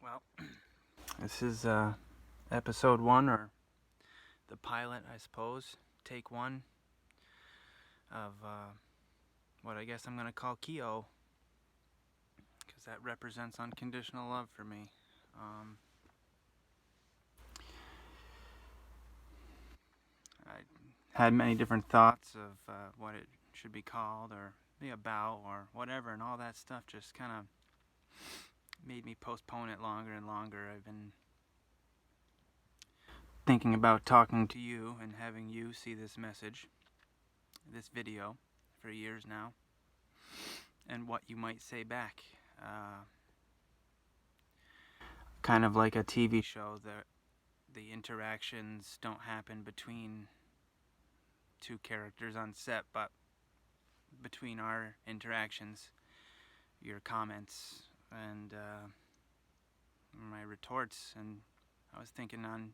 Well, this is episode 1, or the pilot, I suppose, take 1 of what I guess I'm going to call Kyo, because that represents unconditional love for me. I had many different thoughts of what it should be called or be about or whatever, and all that stuff just kind of made me postpone it longer and longer. I've been thinking about talking to you and having you see this message, this video, for years now, and what you might say back. Kind of like a TV show, the interactions don't happen between two characters on set, but between our interactions, your comments and my retorts. And I was thinking on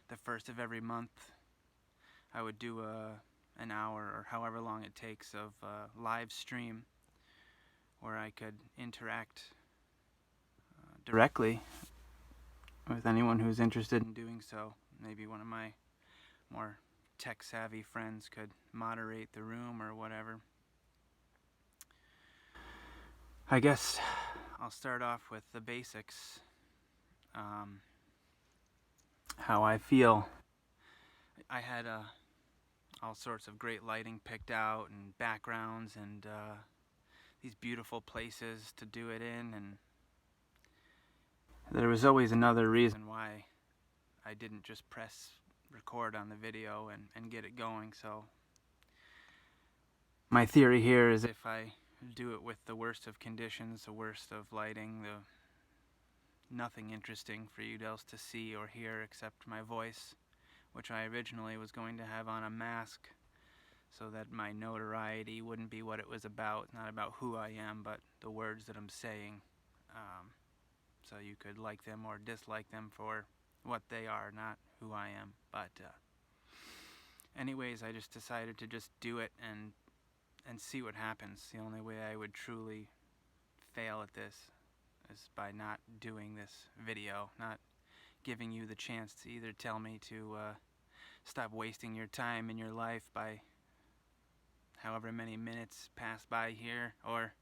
the first of every month I would do an hour or however long it takes of live stream where I could interact directly with anyone who's interested in doing so. Maybe one of my more tech-savvy friends could moderate the room or whatever. I guess I'll start off with the basics. How I feel. I had all sorts of great lighting picked out and backgrounds and these beautiful places to do it in, and there was always another reason why I didn't just press record on the video and get it going. So my theory here is if I do it with the worst of conditions, the worst of lighting, nothing interesting for you else to see or hear except my voice, which I originally was going to have on a mask so that my notoriety wouldn't be what it was about, not about who I am, but the words that I'm saying. So you could like them or dislike them for what they are, not who I am. But anyways, I just decided to just do it and see what happens. The only way I would truly fail at this is by not doing this video, not giving you the chance to either tell me to stop wasting your time in your life by however many minutes pass by here, or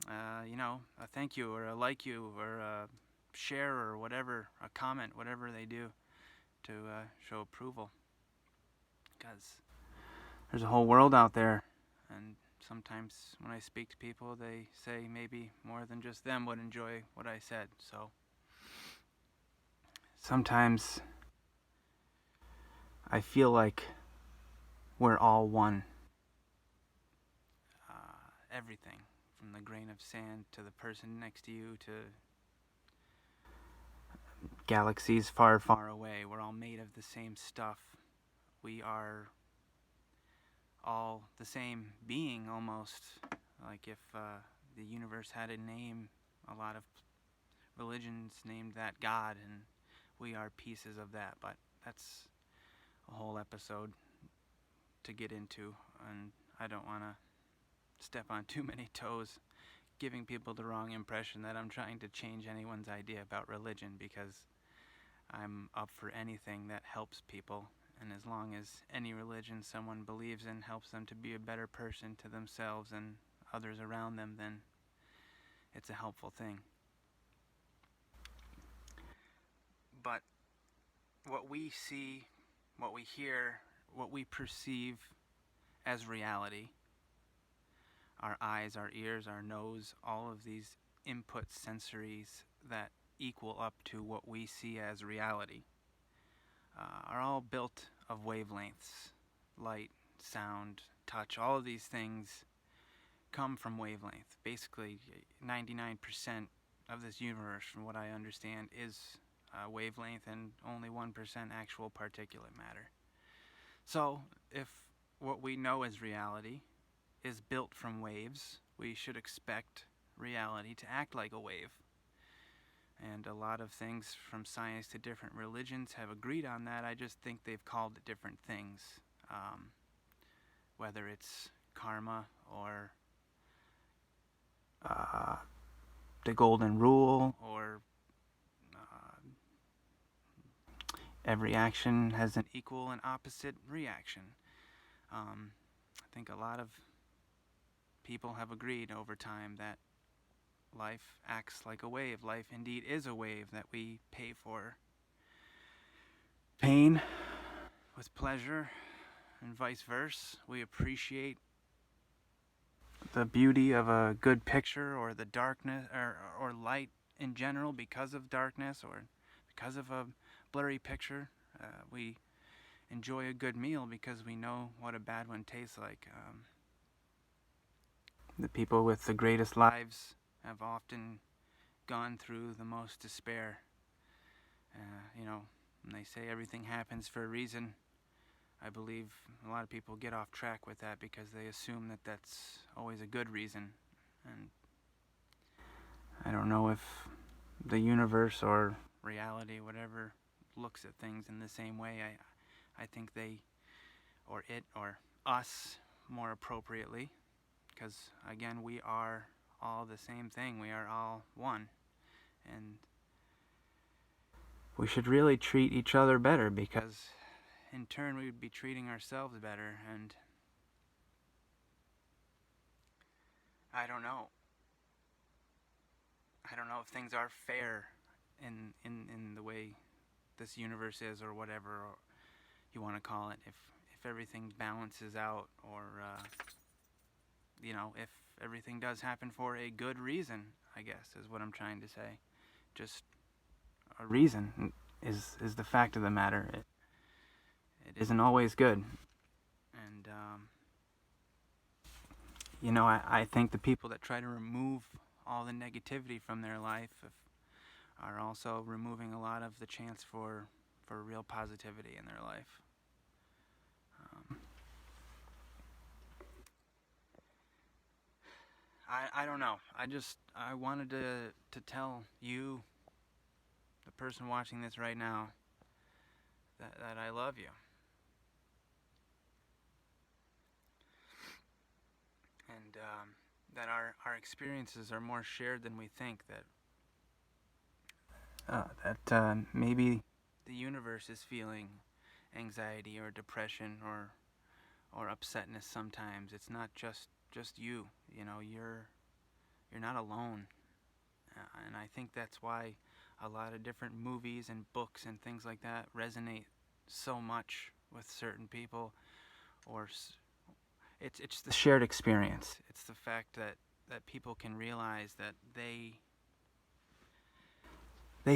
a thank you or a like you or a share or whatever, a comment, whatever they do to show approval. Because there's a whole world out there, and sometimes when I speak to people, they say maybe more than just them would enjoy what I said. So sometimes I feel like we're all one. Everything, from the grain of sand to the person next to you to galaxies far, far away. We're all made of the same stuff. We are all the same being, almost. Like if the universe had a name, a lot of religions named that God, and we are pieces of that. But that's a whole episode to get into, and I don't want to step on too many toes, giving people the wrong impression that I'm trying to change anyone's idea about religion, because I'm up for anything that helps people, and as long as any religion someone believes in helps them to be a better person to themselves and others around them, then it's a helpful thing. But what we see, what we hear, what we perceive as reality, our eyes, our ears, our nose, all of these input sensories that equal up to what we see as reality, are all built of wavelengths. Light, sound, touch, all of these things come from wavelength. Basically, 99% of this universe, from what I understand, is wavelength, and only 1% actual particulate matter. So, if what we know as reality is built from waves, we should expect reality to act like a wave. And a lot of things from science to different religions have agreed on that. I just think they've called it different things. Whether it's karma or the golden rule, or every action has an equal and opposite reaction. I think a lot of people have agreed over time that life acts like a wave. Life indeed is a wave that we pay for pain with pleasure, and vice versa. We appreciate the beauty of a good picture, or the darkness, or light in general, because of darkness, or because of a blurry picture. We enjoy a good meal because we know what a bad one tastes like. The people with the greatest lives have often gone through the most despair. When they say everything happens for a reason, I believe a lot of people get off track with that because they assume that that's always a good reason. And I don't know if the universe or reality, whatever, looks at things in the same way. I think they, or it, or us, more appropriately, because again, we are all the same thing. We are all one. And we should really treat each other better, because in turn we would be treating ourselves better. And I don't know if things are fair in the way this universe is, or whatever you want to call it. If everything balances out, or if everything does happen for a good reason, I guess is what I'm trying to say. Just a reason is the fact of the matter. It isn't always good. And I think the people that try to remove all the negativity from their life are also removing a lot of the chance for real positivity in their life. I don't know. I wanted to tell you, the person watching this right now, that I love you. And that our experiences are more shared than we think. That maybe the universe is feeling anxiety or depression or upsetness sometimes. It's not just you. You're not alone. And I think that's why a lot of different movies and books and things like that resonate so much with certain people. Or it's the shared experience. It's the fact that people can realize that they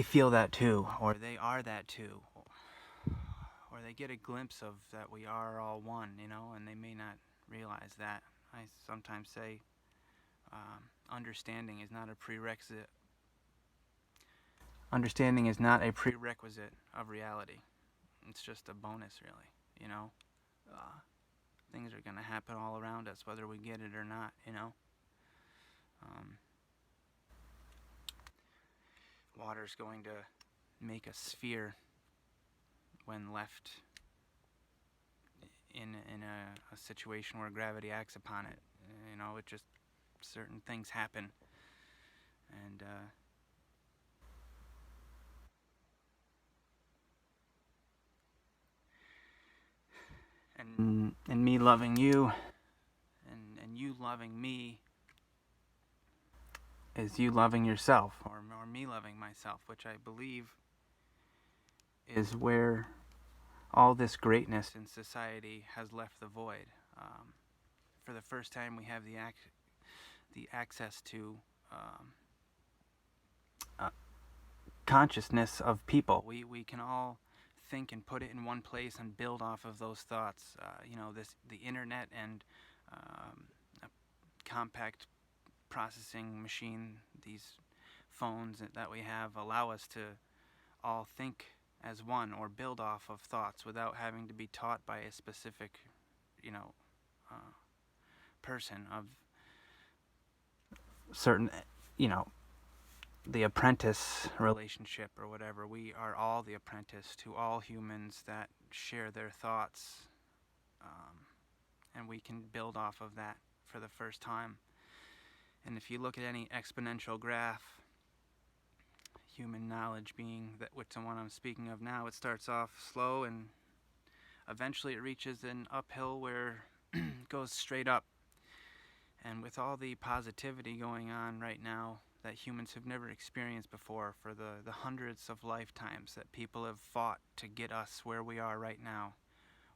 feel that too, or they are that too, or they get a glimpse of that we are all one, and they may not realize that. I sometimes say understanding is not a prerequisite. Understanding is not a prerequisite of reality. It's just a bonus, really. Things are going to happen all around us, whether we get it or not. Water's going to make a sphere when left in a situation where gravity acts upon it. It just, certain things happen. And me loving you, and you loving me, is you loving yourself, or me loving myself, which I believe is where all this greatness in society has left the void. For the first time, we have the access to consciousness of people. We can all think and put it in one place and build off of those thoughts. The internet and a compact processing machine, these phones that we have, allow us to all think as one, or build off of thoughts without having to be taught by a specific, person of certain, the apprentice relationship or whatever. We are all the apprentice to all humans that share their thoughts, and we can build off of that for the first time. And if you look at any exponential graph, human knowledge being that which the one I'm speaking of now, it starts off slow and eventually it reaches an uphill where it goes straight up. And with all the positivity going on right now that humans have never experienced before, for the hundreds of lifetimes that people have fought to get us where we are right now,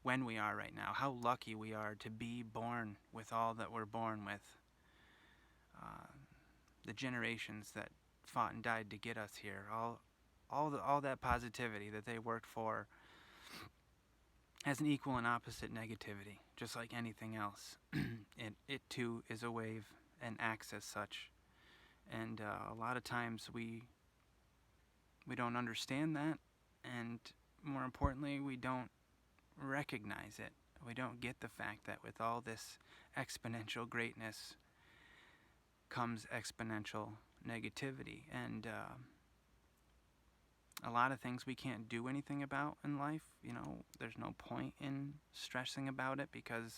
when we are right now, how lucky we are to be born with all that we're born with. The generations that fought and died to get us here, all that positivity that they worked for has an equal and opposite negativity, just like anything else. It too is a wave and acts as such. And a lot of times we don't understand that, and more importantly, we don't recognize it. We don't get the fact that with all this exponential greatness comes exponential negativity, and a lot of things we can't do anything about in life. There's no point in stressing about it because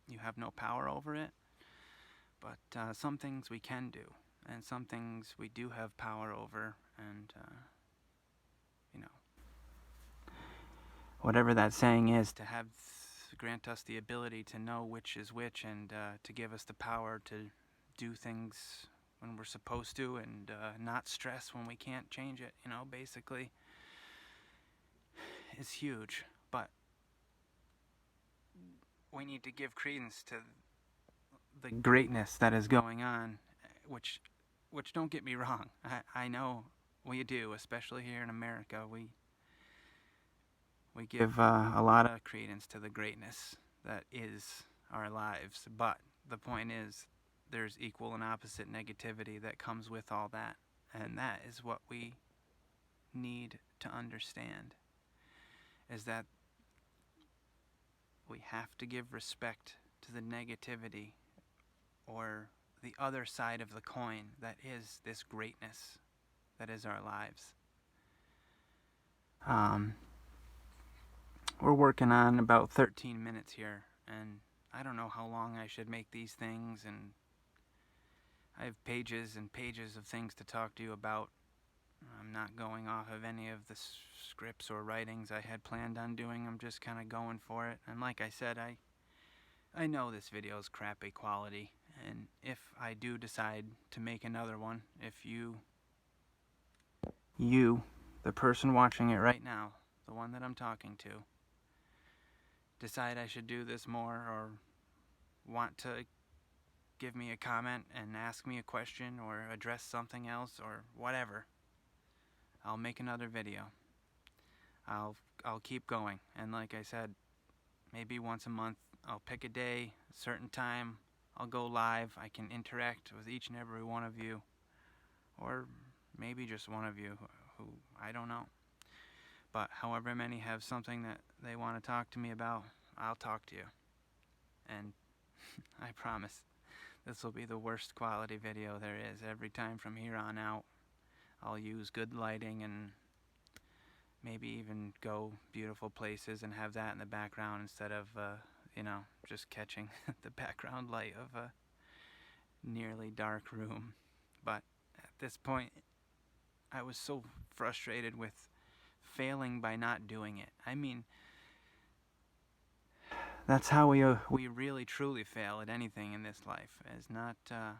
you have no power over it. But some things we can do, and some things we do have power over, and whatever that saying is, to grant us the ability to know which is which, and to give us the power to do things when we're supposed to, and not stress when we can't change it, basically, is huge. But we need to give credence to the greatness that is going on, which don't get me wrong, I know we do, especially here in America. We give a lot of credence to the greatness that is our lives, but the point is, there's equal and opposite negativity that comes with all that, and that is what we need to understand, is that we have to give respect to the negativity, or the other side of the coin that is this greatness that is our lives. We're working on about 13 minutes here, and I don't know how long I should make these things, and I have pages and pages of things to talk to you about. I'm not going off of any of the scripts or writings I had planned on doing. I'm just kind of going for it. And like I said, I know this video is crappy quality, and if I do decide to make another one, if you, the person watching it right now, the one that I'm talking to, decide I should do this more, or want to give me a comment and ask me a question or address something else or whatever, I'll make another video. I'll keep going, and like I said, maybe once a month I'll pick a day, a certain time, I'll go live. I can interact with each and every one of you, or maybe just one of you, who I don't know. But however many have something that they want to talk to me about, I'll talk to you. And I promise this will be the worst quality video there is. Every time from here on out, I'll use good lighting and maybe even go beautiful places and have that in the background instead of, just catching the background light of a nearly dark room. But at this point, I was so frustrated with failing by not doing it. I mean, that's how we really truly fail at anything in this life, is not to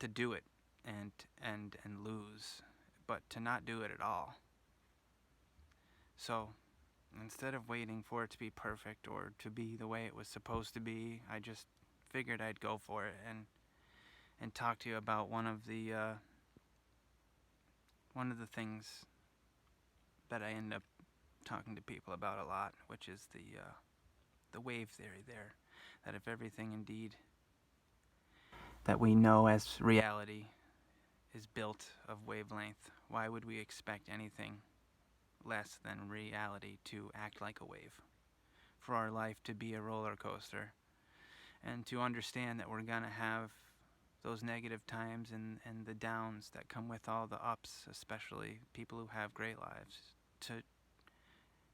do it and lose, but to not do it at all. So instead of waiting for it to be perfect or to be the way it was supposed to be, I just figured I'd go for it and talk to you about one of the things that I end up talking to people about a lot, which is the wave theory there, that if everything indeed that we know as reality is built of wavelength, why would we expect anything less than reality to act like a wave? For our life to be a roller coaster, and to understand that we're gonna have those negative times and the downs that come with all the ups, especially people who have great lives, to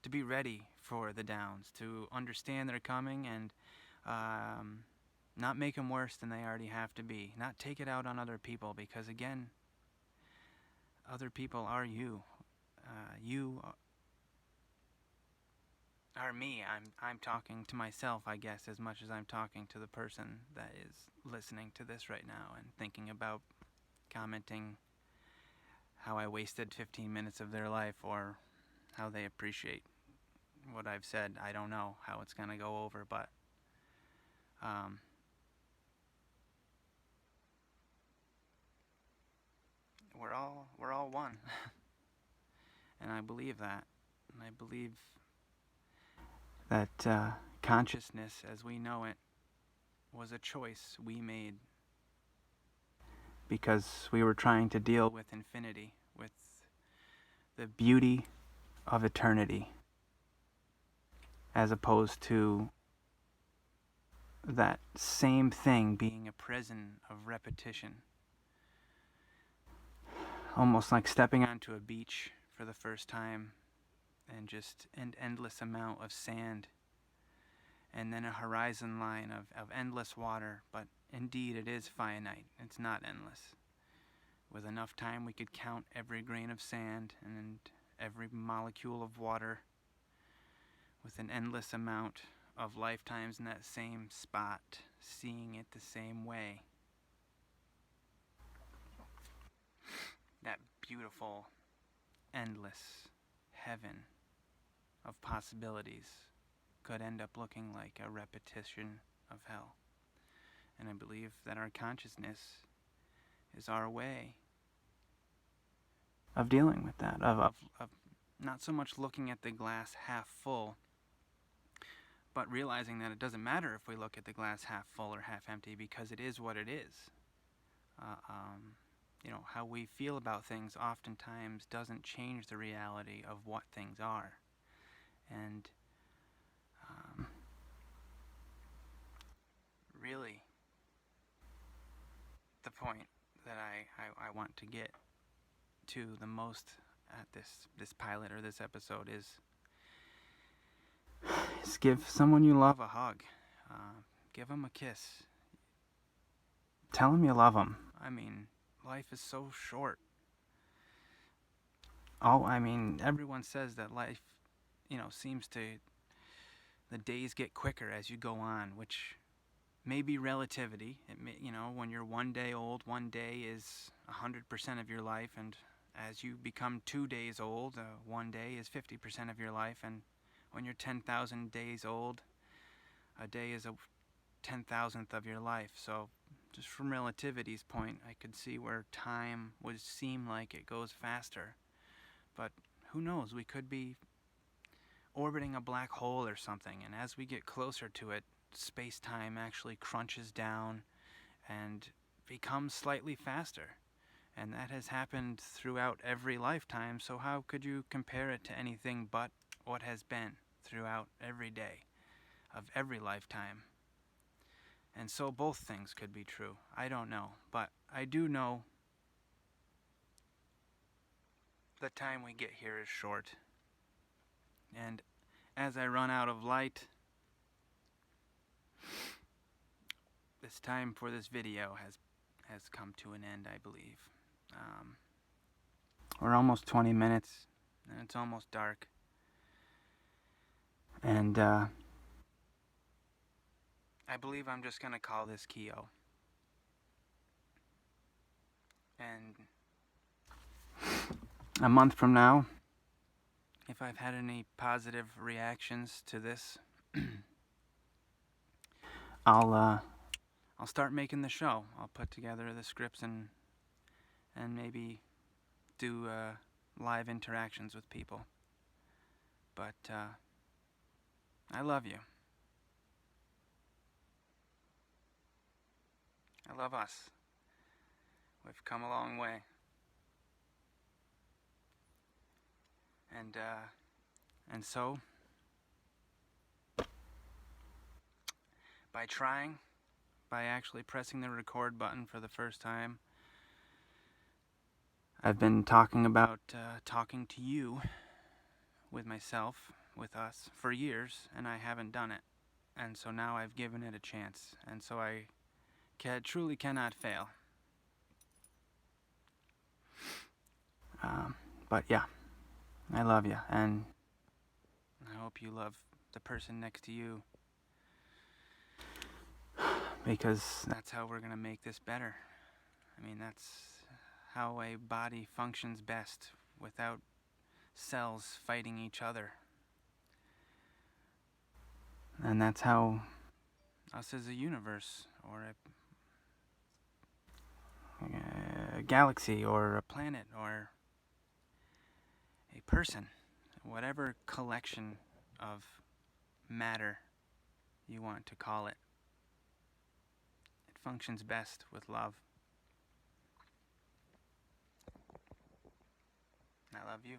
be ready for the downs, to understand they're coming, and not make them worse than they already have to be. Not take it out on other people, because again, other people are you. You are me. I'm talking to myself, I guess, as much as I'm talking to the person that is listening to this right now and thinking about commenting how I wasted 15 minutes of their life or how they appreciate what I've said. I don't know how it's going to go over, but um, we're all one. And I believe that. And I believe that consciousness as we know it was a choice we made because we were trying to deal with infinity, with the beauty of eternity, as opposed to that same thing being a prison of repetition. Almost like stepping onto a beach for the first time and just an endless amount of sand and then a horizon line of endless water, but indeed it is finite. It's not endless. With enough time we could count every grain of sand and every molecule of water with an endless amount of lifetimes in that same spot, seeing it the same way. That beautiful, endless heaven of possibilities could end up looking like a repetition of hell. And I believe that our consciousness is our way of dealing with that, of not so much looking at the glass half full, but realizing that it doesn't matter if we look at the glass half full or half empty, because it is what it is. How we feel about things oftentimes doesn't change the reality of what things are. And really, the point that I want to get to the most at this pilot or this episode is give someone you love a hug. Give them a kiss. Tell them you love them. I mean, life is so short. Everyone says that life, seems to, the days get quicker as you go on, which may be relativity. It may, when you're 1 day old, 1 day is 100% of your life, and as you become 2 days old, 1 day is 50% of your life, and when you're 10,000 days old, a day is a 10,000th of your life. So just from relativity's point, I could see where time would seem like it goes faster. But who knows, we could be orbiting a black hole or something, and as we get closer to it, space-time actually crunches down and becomes slightly faster. And that has happened throughout every lifetime, so how could you compare it to anything but what has been throughout every day of every lifetime? And so both things could be true. I don't know, but I do know the time we get here is short. And as I run out of light, this time for this video has come to an end, I believe. We're almost 20 minutes, and it's almost dark. And I believe I'm just going to call this Keo. And a month from now, if I've had any positive reactions to this, I'll start making the show. I'll put together the scripts and maybe do live interactions with people. But I love you. I love us. We've come a long way. And so, by actually pressing the record button for the first time, I've been talking about talking to you, with myself, with us, for years, and I haven't done it. And so now I've given it a chance, and so I truly cannot fail. But yeah, I love you, and I hope you love the person next to you, because that's how we're going to make this better. I mean, that's how a body functions best, without cells fighting each other. And that's how us as a universe, or a galaxy, or a planet, or a person, whatever collection of matter you want to call it, it functions best with love. I love you.